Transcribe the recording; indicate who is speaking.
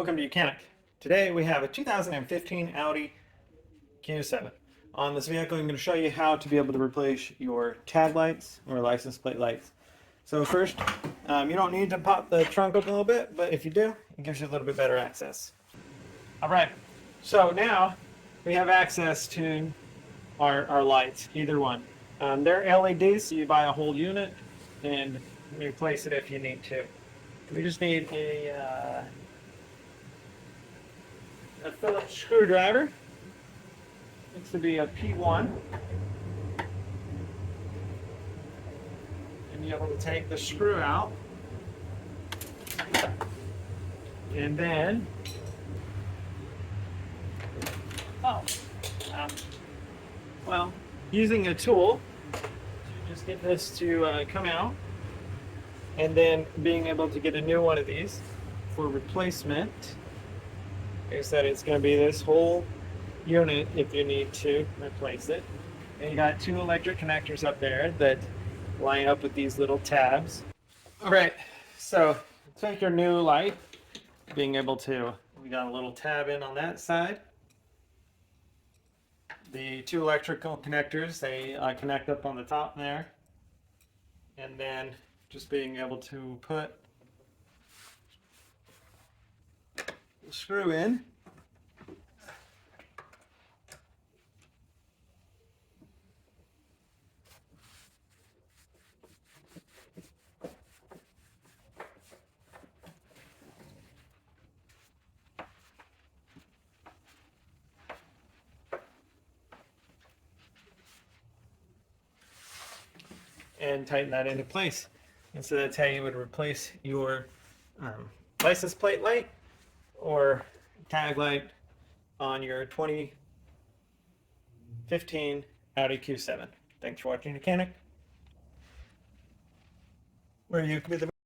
Speaker 1: Welcome to Mechanic. Today we have a 2015 Audi Q7. On this vehicle, I'm going to show you how to be able to replace your tag lights or license plate lights. So first, you don't need to pop the trunk open a little bit, but if you do, it gives you a little bit better access. All right, so now we have access to our lights, either one. They're LEDs, so you buy a whole unit and replace it if you need to. We just need a Phillips screwdriver. This would be a P1. And you're able to take the screw out. And then, well, using a tool to just get this to come out. And then being able to get a new one of these for replacement. Like I said, it's going to be this whole unit if you need to replace it. And you got two electric connectors up there that line up with these little tabs. All right, so take your new light, being able to, we got a little tab in on that side. The two electrical connectors, they connect up on the top there. And then just being able to put the screw in. And tighten that into place. And so that's how you would replace your license plate light or tag light on your 2015 Audi Q7. Thanks for watching Mechanic, where you can be the